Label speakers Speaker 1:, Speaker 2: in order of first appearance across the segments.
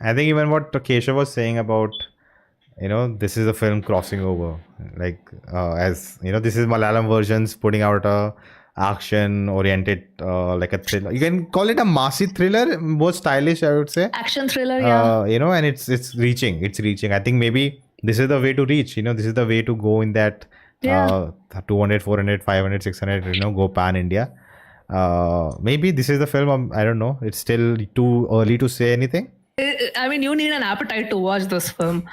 Speaker 1: I think even what Keshav was saying about, this is a film crossing over. Like, as this is Malayalam versions putting out a action oriented, like a thriller. You can call it a massy thriller, more stylish, I would say.
Speaker 2: Action thriller, yeah.
Speaker 1: And it's reaching. I think maybe this is the way to reach. This is the way to go in that 200, 400, 500, 600. Go pan India. Maybe this is the film. I don't know. It's still too early to say anything.
Speaker 2: I mean, you need an appetite to watch this film.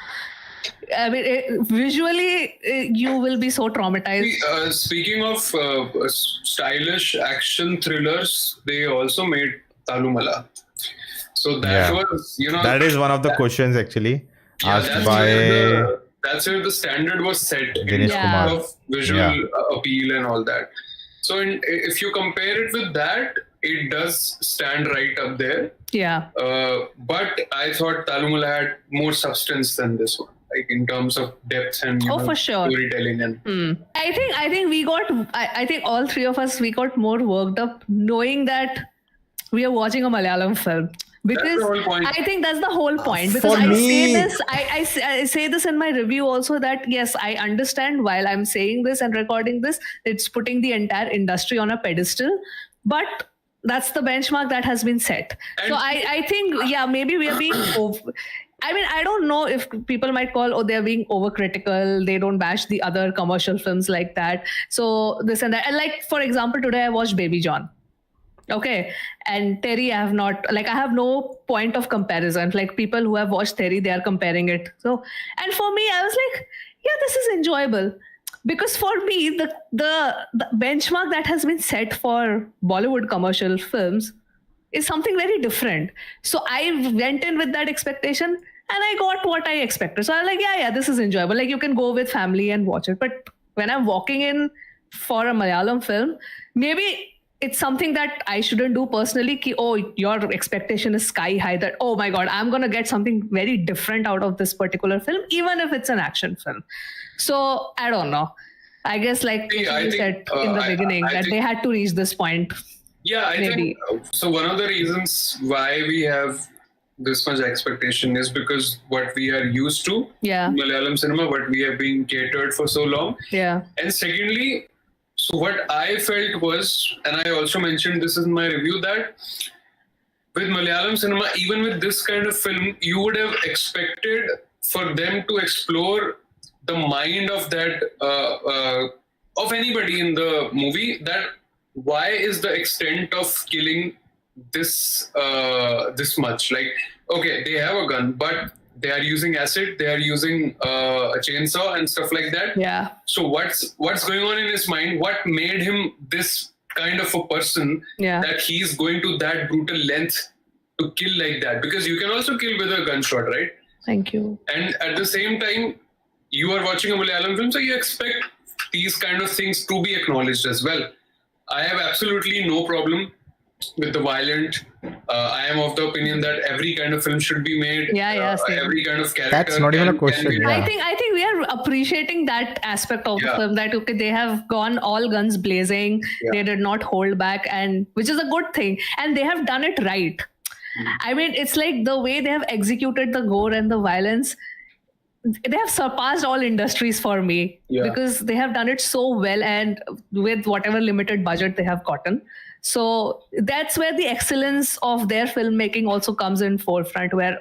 Speaker 2: I mean, visually, you will be so traumatized.
Speaker 3: Speaking of stylish action thrillers, they also made Talumala. So that was,
Speaker 1: that is one of the questions actually asked by.
Speaker 3: That's where the standard was set in
Speaker 1: Dinesh Kumar.
Speaker 3: terms of visual appeal and all that. So if you compare it with that, it does stand right up there.
Speaker 2: Yeah.
Speaker 3: But I thought Talumala had more substance than this one, like in terms of depth and
Speaker 2: for sure.
Speaker 3: storytelling. And
Speaker 2: I think we got. I think all three of us, we got more worked up knowing that we are watching a Malayalam film. Because I think that's the whole point. Because I say this in my review also, that yes, I understand while I'm saying this and recording this, it's putting the entire industry on a pedestal. But that's the benchmark that has been set. And so I think, maybe we are being I mean, I don't know if people might call, they're being overcritical. They don't bash the other commercial films like that. So this and that. And like, for example, today I watched Baby John. Okay. And Terry, I have no point of comparison. Like, people who have watched Terry, they are comparing it. So, and for me, I was like, this is enjoyable. Because for me, the benchmark that has been set for Bollywood commercial films is something very different. So I went in with that expectation and I got what I expected. So I was like, this is enjoyable. Like, you can go with family and watch it. But when I'm walking in for a Malayalam film, maybe it's something that I shouldn't do personally. Your expectation is sky high, that, oh my God, I'm going to get something very different out of this particular film, even if it's an action film. So I don't know. I guess you said in the beginning that they had to reach this point.
Speaker 3: Yeah, I think so. One of the reasons why we have this much expectation is because what we are used to in Malayalam cinema, what we have been catered for so long.
Speaker 2: Yeah.
Speaker 3: And secondly, so what I felt was, and I also mentioned this in my review, that with Malayalam cinema, even with this kind of film, you would have expected for them to explore the mind of that of anybody in the movie, that why is the extent of killing this this much? Like, okay, they have a gun, but they are using acid, they are using a chainsaw and stuff like that.
Speaker 2: Yeah.
Speaker 3: So what's going on in his mind? What made him this kind of a person that he's going to that brutal length to kill like that? Because you can also kill with a gunshot, right?
Speaker 2: Thank you.
Speaker 3: And at the same time, you are watching a Malayalam film, so you expect these kind of things to be acknowledged as well. I have absolutely no problem with the violent. I am of the opinion that every kind of film should be made. Every kind of character.
Speaker 1: That's not even a question.
Speaker 2: I think we are appreciating that aspect of the film, that they have gone all guns blazing. They did not hold back, and which is a good thing. And they have done it right. I mean, it's like the way they have executed the gore and the violence, they have surpassed all industries for me, because they have done it so well and with whatever limited budget they have gotten. So that's where the excellence of their filmmaking also comes in forefront, where,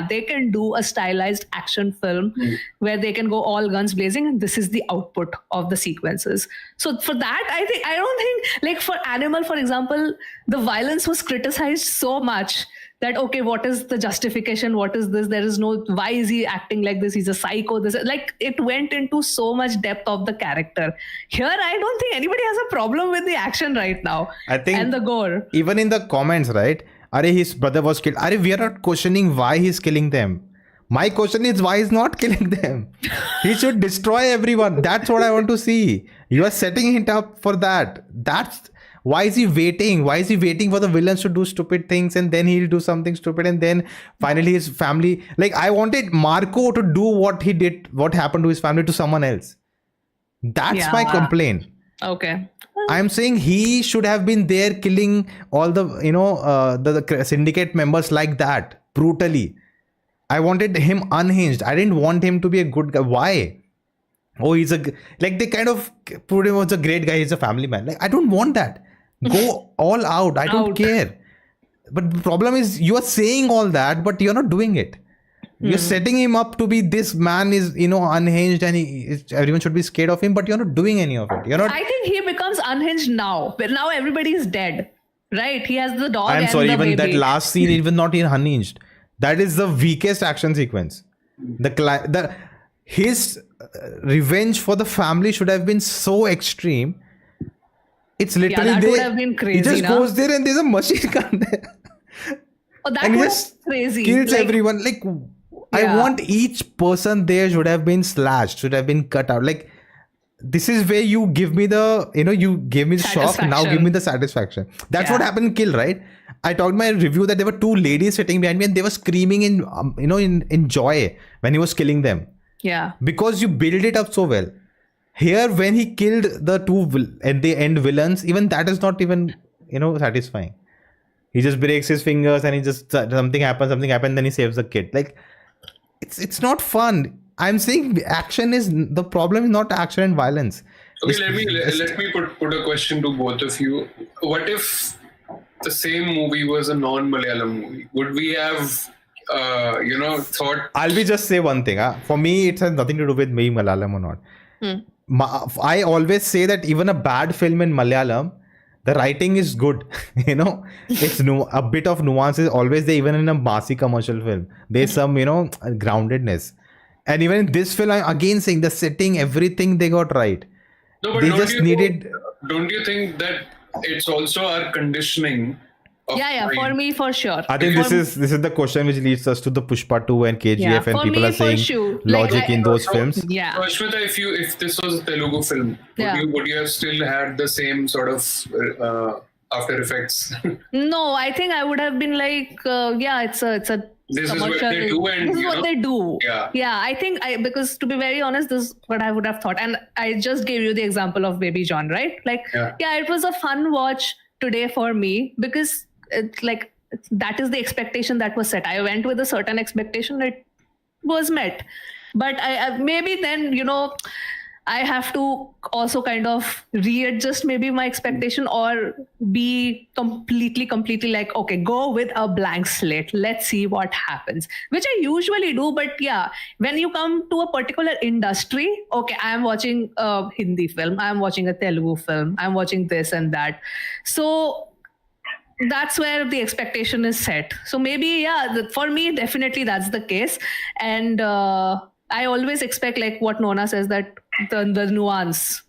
Speaker 2: they can do a stylized action film where they can go all guns blazing, and this is the output of the sequences. So for that, I don't think, like for Animal, for example, the violence was criticized so much that, what is the justification? What is this? There is no, why is he acting like this? He's a psycho. This, like, it went into so much depth of the character. Here, I don't think anybody has a problem with the action right now.
Speaker 1: I think,
Speaker 2: and the gore.
Speaker 1: Even in the comments, right? His brother was killed. We are not questioning why he's killing them. My question is, why he's not killing them? He should destroy everyone. That's what I want to see. You are setting it up for that. Why is he waiting? Why is he waiting for the villains to do stupid things, and then he'll do something stupid, and then finally his family... Like, I wanted Marco to do what he did, what happened to his family, to someone else. That's my complaint.
Speaker 2: Okay.
Speaker 1: I'm saying he should have been there killing all the, the syndicate members like that, brutally. I wanted him unhinged. I didn't want him to be a good guy. Why? Oh, like they kind of put him as a great guy. He's a family man. Like, I don't want that. Go all out. I don't care. But the problem is you are saying all that, but you're not doing it. You're setting him up to be this man is, unhinged and everyone should be scared of him, but you're not doing any of it. You're not.
Speaker 2: I think he becomes unhinged now. But now everybody is dead. Right? He has the dog.
Speaker 1: I'm
Speaker 2: and
Speaker 1: sorry,
Speaker 2: the
Speaker 1: even
Speaker 2: baby.
Speaker 1: that last scene, even not even unhinged. That is the weakest action sequence. His revenge for the family should have been so extreme. It's literally
Speaker 2: that would have been crazy.
Speaker 1: He just goes there and there's a machine gun there.
Speaker 2: Oh, that
Speaker 1: And he
Speaker 2: was
Speaker 1: just
Speaker 2: crazy.
Speaker 1: kills everyone. Like, I want each person there should have been slashed, should have been cut out. Like, this is where you give me the, you gave me the shock, now give me the satisfaction. That's what happened in Kill, right? I talked in my review that there were two ladies sitting behind me and they were screaming in joy when he was killing them.
Speaker 2: Yeah.
Speaker 1: Because you build it up so well. Here, when he killed the two at the end villains, even that is not even, satisfying. He just breaks his fingers and he just, something happens, then he saves the kid. Like, it's not fun. I'm saying action is, the problem is not action and violence.
Speaker 3: Okay, let me put a question to both of you. What if the same movie was a non-Malayalam movie? Would we have, thought...
Speaker 1: I'll just say one thing. For me, it has nothing to do with me Malayalam or not. I always say that even a bad film in Malayalam, the writing is good. It's a bit of nuance is always there, even in a Masi commercial film. There's some, groundedness. And even in this film, I'm again saying the setting, everything they got right.
Speaker 3: No, but
Speaker 1: they just needed...
Speaker 3: Don't you think that it's also our conditioning?
Speaker 2: Yeah, for me, for sure.
Speaker 1: I think this is the question which leads us to the Pushpa 2 and KGF, and people are saying logic in those films.
Speaker 2: Yeah.
Speaker 3: So Ashmita, if this was a Telugu film, would you have still had the same sort of after effects?
Speaker 2: No, I think I would have been like, it's a
Speaker 3: this is
Speaker 2: commercial.
Speaker 3: what they do, and
Speaker 2: this is what they do.
Speaker 3: Yeah.
Speaker 2: I think because to be very honest, this is what I would have thought. And I just gave you the example of Baby John, right? Like, it was a fun watch today for me because it's like that is the expectation that was set. I went with a certain expectation, it was met. But I maybe then, I have to also kind of readjust maybe my expectation or be completely like, okay, go with a blank slate. Let's see what happens, which I usually do. But when you come to a particular industry, okay, I'm watching a Hindi film, I'm watching a Telugu film, I'm watching this and that. So that's where the expectation is set. So maybe, for me, definitely that's the case. And I always expect, like what Nona says, that the nuance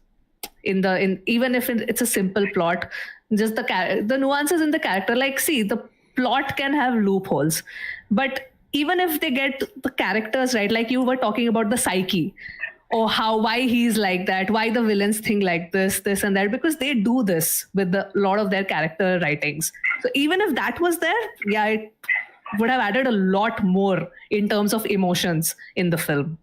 Speaker 2: in even if it's a simple plot, just the nuances in the character. Like, see, the plot can have loopholes, but even if they get the characters right, like you were talking about the psyche, or why he's like that, why the villains think like this and that, because they do this with a lot of their character writings. So even if that was there, it would have added a lot more in terms of emotions in the film.